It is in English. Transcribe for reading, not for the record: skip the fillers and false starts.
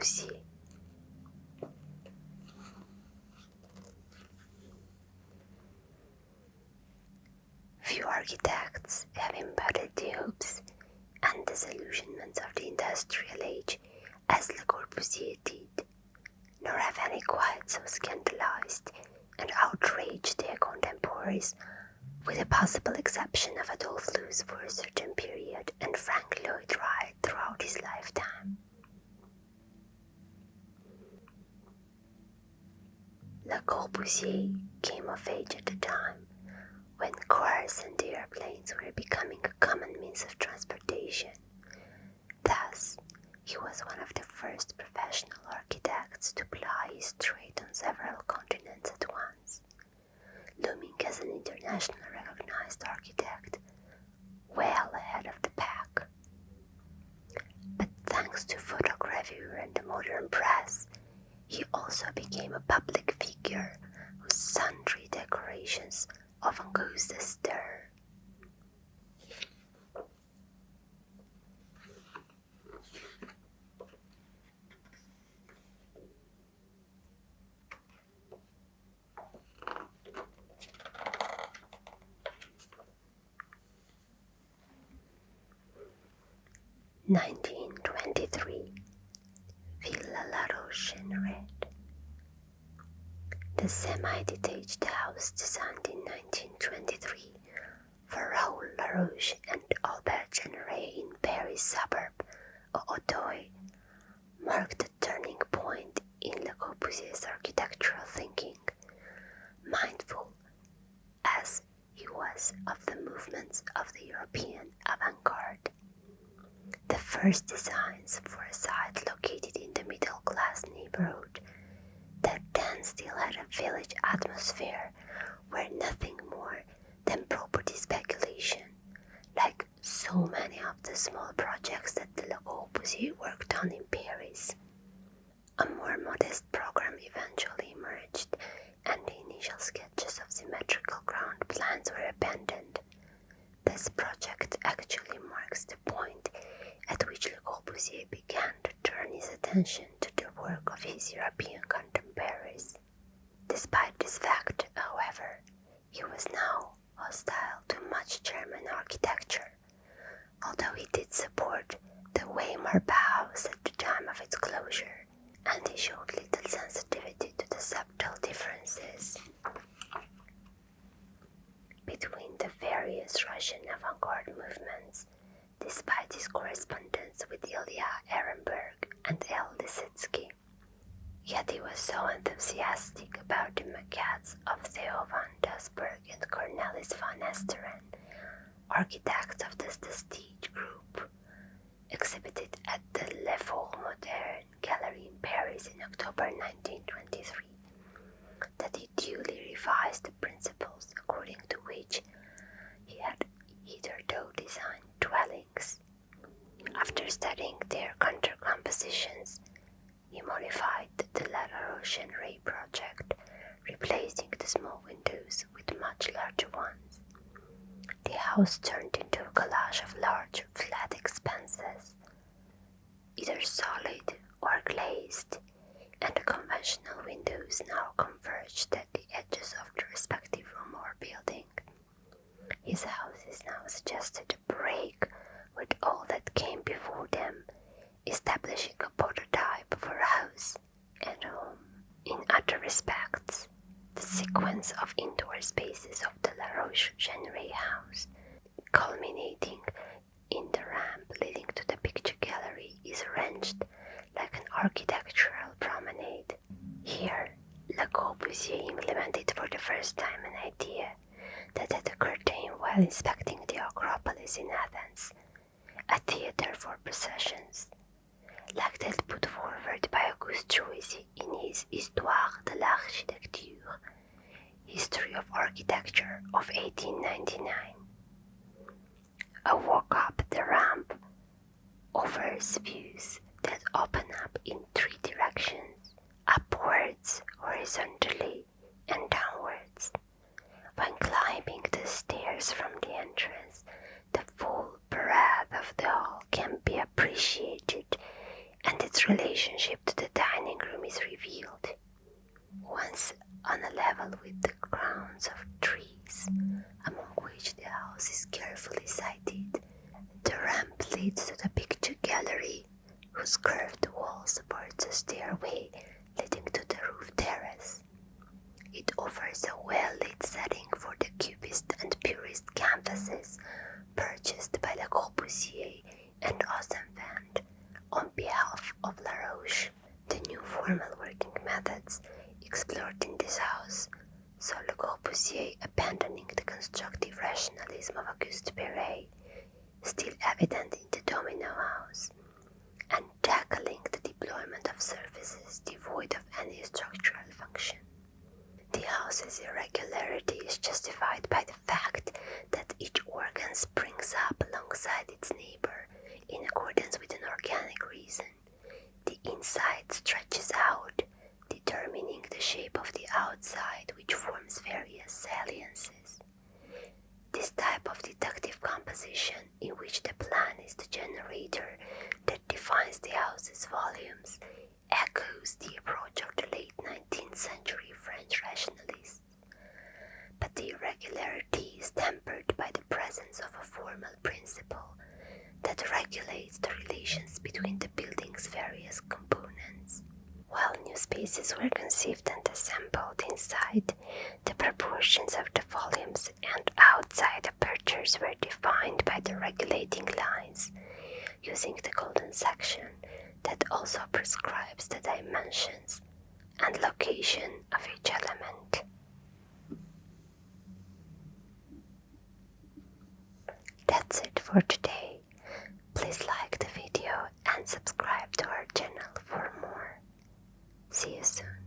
Corbusier. Few architects have embodied the hopes and disillusionments of the industrial age as Le Corbusier did, nor have any quite so scandalized and outraged their contemporaries, with the possible exception of Adolphe Loos for a certain period and Frank Lloyd Wright throughout his lifetime. Le Corbusier came of age at a time when cars and airplanes were becoming a common means of transportation. Thus, he was one of the first professional architects to ply his trade on several continents at once, looming as an internationally recognized architect, well ahead of the pack. But thanks to photogravure and the modern press, he also became a public figure whose sundry decorations often caused a stir. In 1923, Villa La Roche-en-Red. The semi-detached house designed in 1923 for Raoul Laroche and Albert Generet in Paris suburb of Auteuil marked a turning point in Le Corbusier's architectural thinking, mindful as he was of the movements of the European avant-garde. The first designs for a site located in the middle-class neighborhood that then still had a village atmosphere were nothing more than property speculation, like so many of the small projects that Le Corbusier worked on in Paris. A more modest program eventually emerged, and the initial sketches of symmetrical ground plans were abandoned. This project actually marks the point at which Le Corbusier began to turn his attention to the work of his European contemporaries. Despite this fact, however, he was now hostile to much German architecture, although he did support the Weimar Bauhaus at the time of its closure, and he showed little sensitivity to the subtle differences between the various Russian avant-garde movements, despite his correspondence with Ilya Ehrenberg and L. Lisitsky. Yet he was so enthusiastic about the maquettes of Theo van Doesburg and Cornelis van Esteren, architects of this prestige group, exhibited at the Le Fort Moderne Gallery in Paris in October 1923, that he duly revised the principles according to which he had hitherto designed dwellings. After studying their counter-compositions, he modified the La Roche-en-Ray project, replacing the small windows with much larger ones. The house turned into a collage of large, flat expanses, either solid or glazed, and the conventional windows now converged at the edges of the respective room or building. His house is now suggested to break with all that came before them, establishing a prototype for a house and home. In other respects, the sequence of indoor spaces of the La Roche-en-Ray house, culminating in the ramp leading to the picture gallery, is arranged like an architectural promenade. Here, Le Corbusier implemented for the first time an idea that had occurred to him while inspecting the Acropolis in Athens, a theatre for processions, like that put forward by Auguste Joyce in his Histoire de l'Architecture, History of Architecture of 1899. A walk up the ramp offers views that open up in three directions, upwards, horizontally, and downwards. When climbing the stairs from the entrance, the full breadth of the hall can be appreciated, and the its relationship to the dining room is revealed. Once on a level with the crowns of trees, among which the house is carefully sited, the ramp leads to the picture gallery, whose curved wall supports a stairway leading to the roof terrace. It offers a well-lit setting for the cubist and purist canvases purchased by the Corbusier and Osenfant on behalf of La Roche. The new formal working methods explored in this house saw Le Corbusier abandoning the constructive rationalism of Auguste Perret, still evident in the Domino House, and tackling the deployment of surfaces devoid of any structural function. The house's irregularity is justified by the fact that each organ springs up alongside its neighbor in accordance with an organic reason. The inside stretches out, determining the shape of the outside, which forms various saliences. This type of deductive composition, in which the plan is the generator that defines the house's volumes, echoes the approach of the late 19th century French rationalists. But the irregularity is tempered by the presence of a formal principle that regulates the relations between the building's various components. While new spaces were conceived and assembled inside, the proportions of the volumes and outside apertures were defined by the regulating lines, using the golden section that also prescribes the dimensions and location of each element. That's it for today. Please like the video and subscribe to our channel for more. See you soon.